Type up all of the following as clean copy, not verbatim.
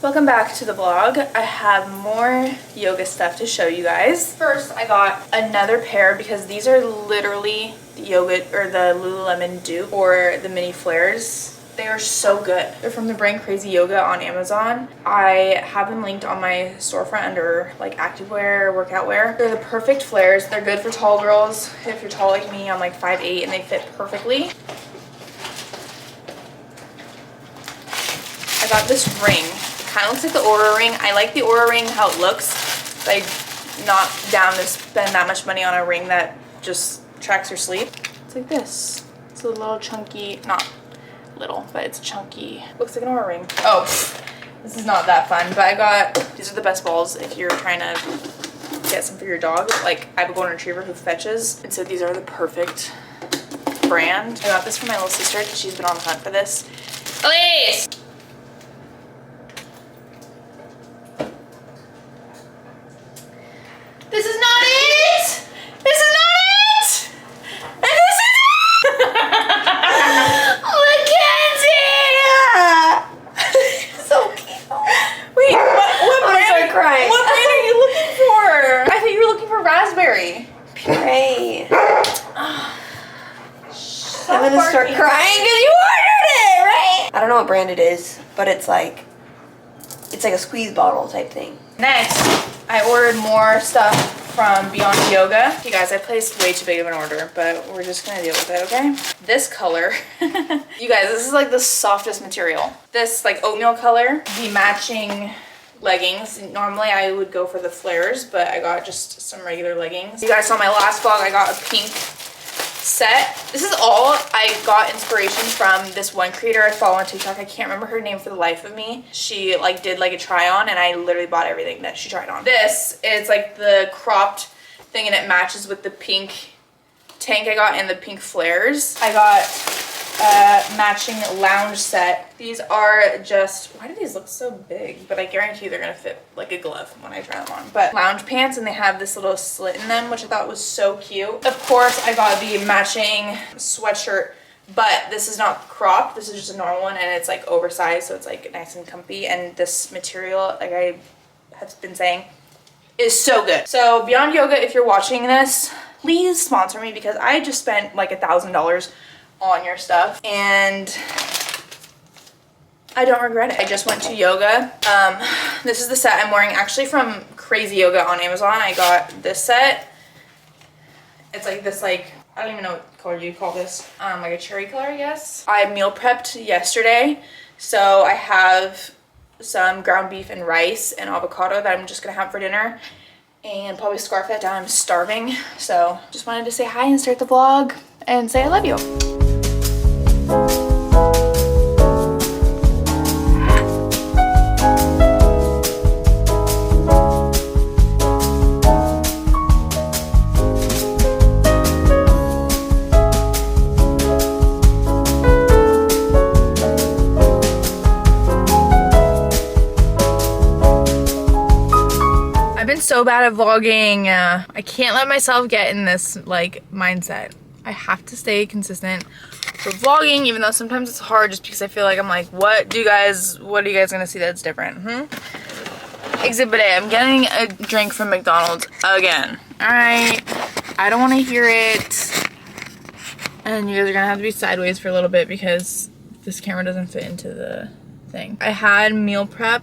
Welcome back to the vlog. I have more yoga stuff to show you guys. First, I got another pair because these are literally the yoga or the Lululemon dupe or the mini flares. They are so good. They're from the brand Crazy Yoga on Amazon. I have them linked on my storefront under like activewear, workout wear. They're the perfect flares. They're good for tall girls. If you're tall like me, I'm like 5'8", and they fit perfectly. I got this ring. Kind of looks like the Aura ring. I like the Aura ring, how it looks. But I'm not down to spend that much money on a ring that just tracks your sleep. It's like this. It's a little chunky, not little, but it's chunky. Looks like an Aura ring. Oh, this is not that fun, but I got, these are the best balls if you're trying to get some for your dog. Like, I have a golden retriever who fetches, and so these are the perfect brand. I got this for my little sister because she's been on the hunt for this. Elise! This is not it! This is not it! And this is it! Mackenzie! So cute. Wait, what brand? I'm crying. What brand are you looking for? I thought you were looking for raspberry. Puree. I'm gonna start crying because you ordered it, right? I don't know what brand it is, but it's like a squeeze bottle type thing. Next, I ordered more stuff from Beyond Yoga. You guys, I placed way too big of an order, but we're just gonna deal with it, okay? This color, you guys, this is like the softest material. This like oatmeal color, the matching leggings. Normally I would go for the flares, but I got just some regular leggings. You guys saw my last vlog, I got a pink set. This is all I got inspiration from this one creator I follow on TikTok. I can't remember her name for the life of me. She like did like a try on and I literally bought everything that she tried on. This is like the cropped thing and it matches with the pink tank I got and the pink flares. I got a matching lounge set. These are just, why do these look so big? But I guarantee you they're gonna fit like a glove when I try them on. But lounge pants and they have this little slit in them, which I thought was so cute. Of course, I got the matching sweatshirt, but this is not cropped. This is just a normal one and it's like oversized, so it's like nice and comfy. And this material, like I have been saying, is so good. So Beyond Yoga, if you're watching this, please sponsor me because I just spent like $1,000 on your stuff and I don't regret it. I just went to yoga. This is the set I'm wearing actually from Crazy Yoga on Amazon. I got this set. It's like this, like, I don't even know what color you call this. Like a cherry color, I guess. I meal prepped yesterday. So I have some ground beef and rice and avocado that I'm just gonna have for dinner and probably scarf that down. I'm starving. So just wanted to say hi and start the vlog and say I love you. I've been so bad at vlogging. I can't let myself get in this like mindset. I have to stay consistent for vlogging, even though sometimes it's hard just because I feel like I'm like, what are you guys gonna see that's different? Exhibit A, I'm getting a drink from McDonald's again. Alright, I don't want to hear it. And you guys are gonna have to be sideways for a little bit because this camera doesn't fit into the thing. I had meal prep.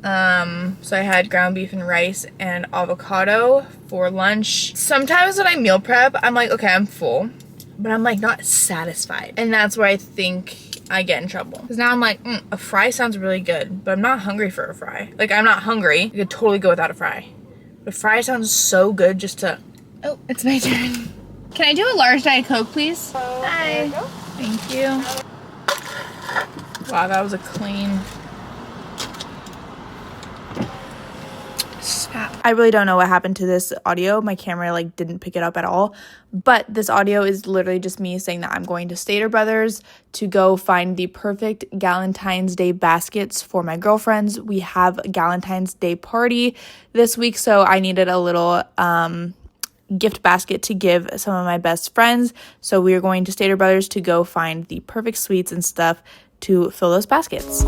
So I had ground beef and rice and avocado for lunch. Sometimes when I meal prep, I'm like, okay, I'm full, but I'm like not satisfied. And that's where I think I get in trouble. Because now I'm like, a fry sounds really good, but I'm not hungry for a fry. Like, I'm not hungry. I could totally go without a fry. But a fry sounds so good just to, oh, it's my turn. Can I do a large Diet Coke, please? Hi. Thank you. Wow, that was a clean snap. I really don't know what happened to this audio. My camera like didn't pick it up at all. But this audio is literally just me saying that I'm going to Stater Brothers to go find the perfect Galentine's Day baskets for my girlfriends. We have a Galentine's Day party this week, so I needed a little gift basket to give some of my best friends. So we are going to Stater Brothers to go find the perfect sweets and stuff to fill those baskets.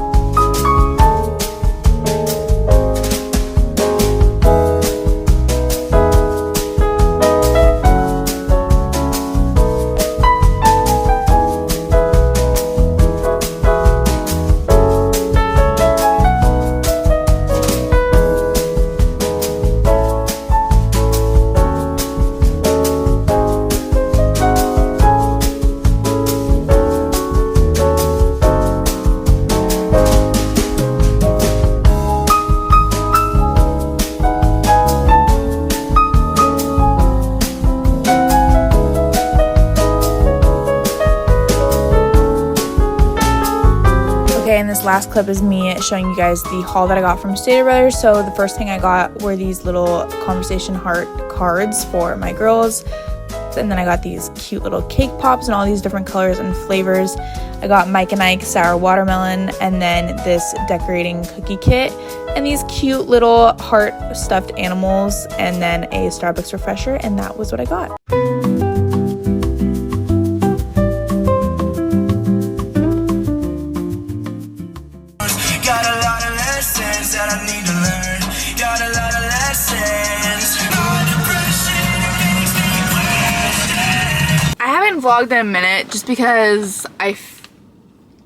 this last clip is me showing you guys the haul that I got from Stater Brothers. So the first thing I got were these little conversation heart cards for my girls. And then I got these cute little cake pops in all these different colors and flavors. I got Mike and Ike sour watermelon, and then this decorating cookie kit, and these cute little heart stuffed animals, and then a Starbucks refresher, and that was what I got. Got a lot of lessons that I need to learn. Got a lot of lessons. I haven't vlogged in a minute just because I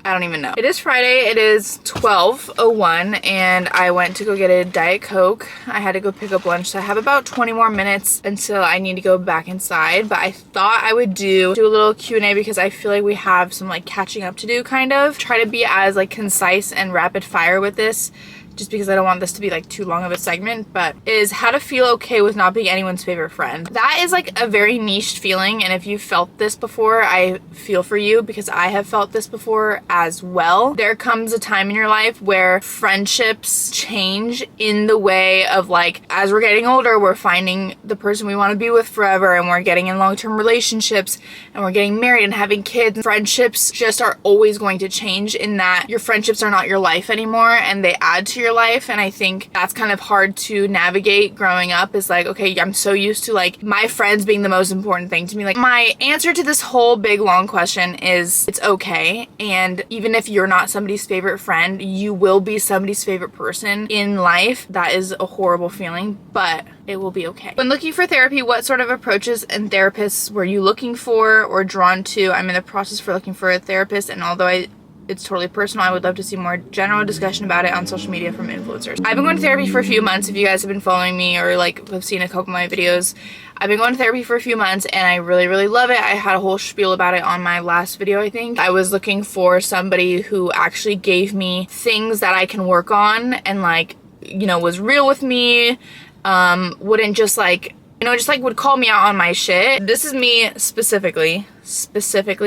don't even know. It is Friday. It is 12:01 and I went to go get a Diet Coke. I had to go pick up lunch, so I have about 20 more minutes until I need to go back inside. But I thought I would do a little Q&A because I feel like we have some like catching up to do, kind of. Try to be as like concise and rapid fire with this, just because I don't want this to be like too long of a segment, but is how to feel okay with not being anyone's favorite friend. That is like a very niched feeling, and if you've felt this before, I feel for you because I have felt this before as well. There comes a time in your life where friendships change in the way of like, as we're getting older, we're finding the person we want to be with forever, and we're getting in long-term relationships, and we're getting married and having kids. Friendships just are always going to change in that your friendships are not your life anymore, and they add to your life. And I think that's kind of hard to navigate growing up, is like, okay, I'm so used to like my friends being the most important thing to me. Like, my answer to this whole big long question is it's okay. And even if you're not somebody's favorite friend, you will be somebody's favorite person in life. That is a horrible feeling, but it will be okay. When looking for therapy, what sort of approaches and therapists were you looking for or drawn to? I'm in the process for looking for a therapist, and although it's totally personal, I would love to see more general discussion about it on social media from influencers. I've been going to therapy for a few months. If you guys have been following me or like have seen a couple of my videos, I've been going to therapy for a few months and I really, really love it. I had a whole spiel about it on my last video, I think. I was looking for somebody who actually gave me things that I can work on and like, you know, was real with me, wouldn't just like, you know, just like would call me out on my shit. This is me specifically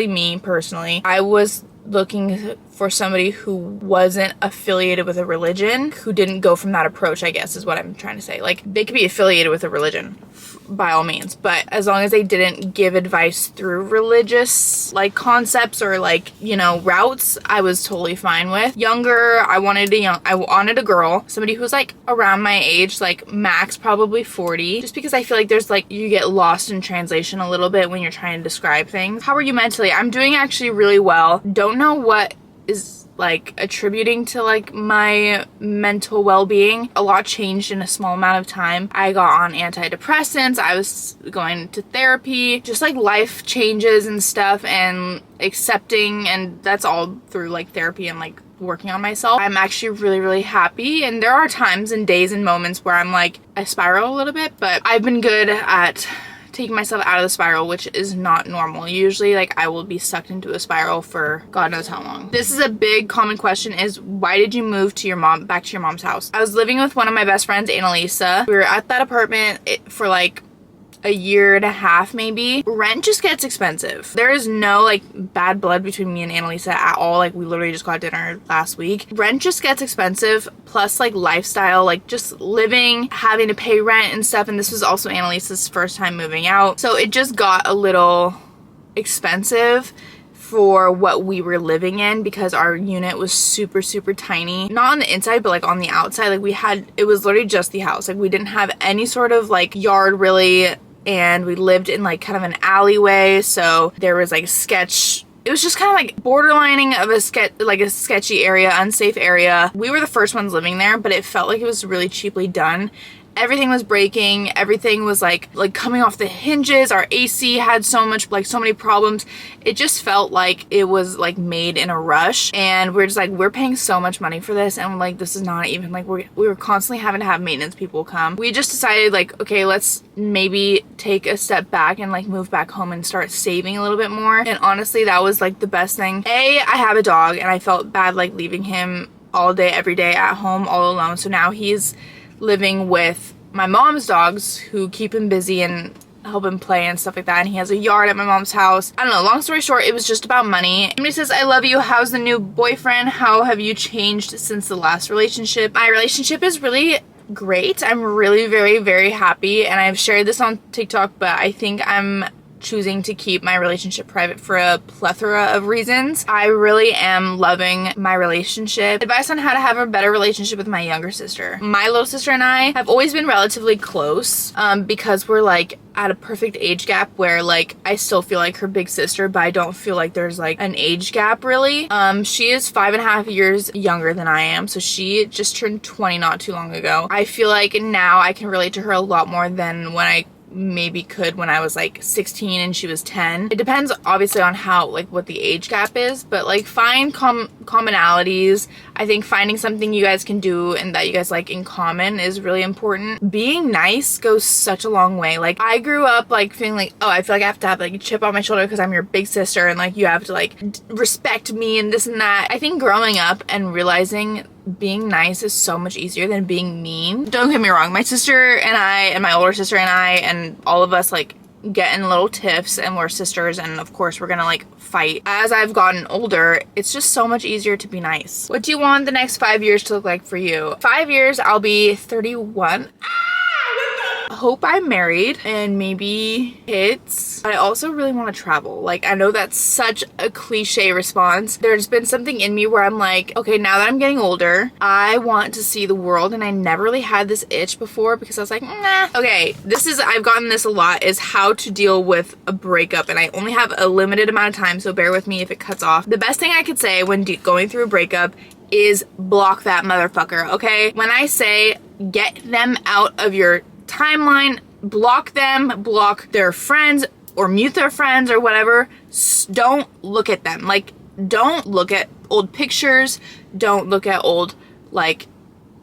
me personally. I was looking for somebody who wasn't affiliated with a religion, who didn't go from that approach, I guess is what I'm trying to say. Like, they could be affiliated with a religion by all means, but as long as they didn't give advice through religious like concepts or like, you know, routes, I was totally fine with. Younger, I wanted a girl, somebody who's like around my age, like max probably 40, just because I feel like there's like, you get lost in translation a little bit when you're trying to describe things. How are you mentally? I'm doing actually really well. Don't know what is like attributing to like my mental well-being. A lot changed in a small amount of time. I got on antidepressants, I was going to therapy, just like life changes and stuff, and accepting, and that's all through like therapy and like working on myself. I'm actually really, really happy, and there are times and days and moments where I'm like, I spiral a little bit, but I've been good at taking myself out of the spiral, which is not normal. Usually like I will be sucked into a spiral for God knows how long. This is a big common question, is why did you move to back to your mom's house? I was living with one of my best friends, Annalisa. We were at that apartment for like a year and a half maybe. Rent just gets expensive. There is no like bad blood between me and Annalisa at all. Like, we literally just got dinner last week. Rent just gets expensive, plus like lifestyle, like just living, having to pay rent and stuff. And this was also Annalisa's first time moving out, so it just got a little expensive for what we were living in, because our unit was super, super tiny. Not on the inside, but like on the outside. Like, it was literally just the house. Like, we didn't have any sort of like yard really, and we lived in like kind of an alleyway, so there was like it was just kind of like borderlining of a sketchy area, unsafe area. We were the first ones living there, but it felt like it was really cheaply done. Everything was breaking, everything was like coming off the hinges. Our AC had so many problems. It just felt like it was like made in a rush, and we're just like, we're paying so much money for this, and like, this is not even like, we were constantly having to have maintenance people come. We just decided like, okay, let's maybe take a step back and like move back home and start saving a little bit more. And honestly, that was like the best thing. I have a dog, and I felt bad like leaving him all day every day at home all alone, so now he's living with my mom's dogs, who keep him busy and help him play and stuff like that, and he has a yard at my mom's house. I don't know, long story short, it was just about money. Somebody says, I love you, how's the new boyfriend? How have you changed since the last relationship? My relationship is really great. I'm really very, very happy, and I've shared this on TikTok, but I think I'm choosing to keep my relationship private for a plethora of reasons. I really am loving my relationship. Advice on how to have a better relationship with my younger sister. My little sister and I have always been relatively close because we're like at a perfect age gap where like I still feel like her big sister, but I don't feel like there's like an age gap really. She is 5.5 years younger than I am, so she just turned 20 not too long ago. I feel like now I can relate to her a lot more than when I maybe could when I was like 16 and she was 10. It depends obviously on how like what the age gap is, but like find commonalities. I think finding something you guys can do and that you guys like in common is really important. Being nice goes such a long way. Like I grew up like feeling like, oh, I feel like I have to have like a chip on my shoulder because I'm your big sister and like you have to like respect me and this and that. I think growing up and realizing being nice is so much easier than being mean. Don't get me wrong, my sister and I and my older sister and I and all of us like get in little tiffs and we're sisters, and of course we're gonna like fight. As I've gotten older, it's just so much easier to be nice. What do you want the next 5 years to look like for you? 5 years, I'll be 31. Hope I'm married and maybe kids. I also really want to travel. Like, I know that's such a cliche response. There's been something in me where I'm like, okay, now that I'm getting older, I want to see the world, and I never really had this itch before because I was like, nah. Okay, I've gotten this a lot, is how to deal with a breakup, and I only have a limited amount of time, so bear with me if it cuts off. The best thing I could say when going through a breakup is block that motherfucker, okay? When I say get them out of your timeline, block them, block their friends or mute their friends or whatever. Don't look at them. Like, don't look at old pictures. Don't look at old like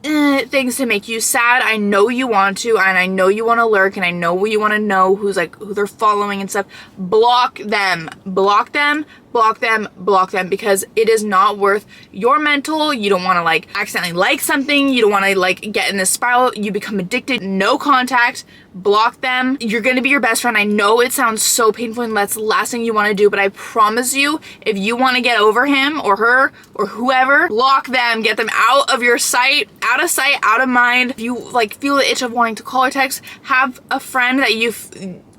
things to make you sad. I know you want to, and I know you want to lurk, and I know you want to know who they're following and stuff. Block them, block them, block them, block them, because it is not worth your mental. You don't want to like accidentally like something. You don't want to like get in this spiral. You become addicted. No contact. Block them. You're gonna be your best friend. I know it sounds so painful and that's the last thing you want to do, but I promise you, if you want to get over him or her or whoever, block them. Get them out of your sight, out of mind. If you like feel the itch of wanting to call or text, have a friend that you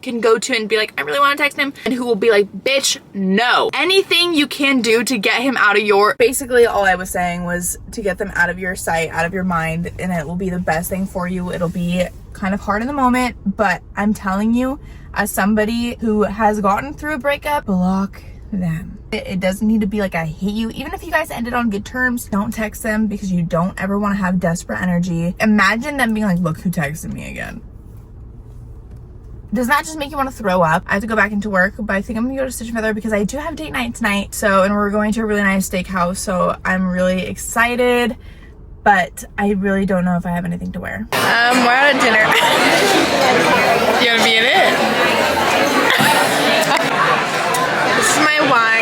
can go to and be like, I really want to text him, and who will be like, bitch, no. Anything you can do to get him out of your... Basically, all I was saying was to get them out of your sight, out of your mind, and it will be the best thing for you. It'll be kind of hard in the moment, but I'm telling you, as somebody who has gotten through a breakup, block them. It doesn't need to be like I hate you. Even if you guys ended on good terms, don't text them because you don't ever want to have desperate energy. Imagine them being like, look who texted me again. Does that just make you want to throw up? I have to go back into work, but I think I'm gonna go to Stitch Feather because I do have date night tonight. So, and we're going to a really nice steakhouse, so I'm really excited, but I really don't know if I have anything to wear. We're out at dinner. You wanna be in it? This is my wine.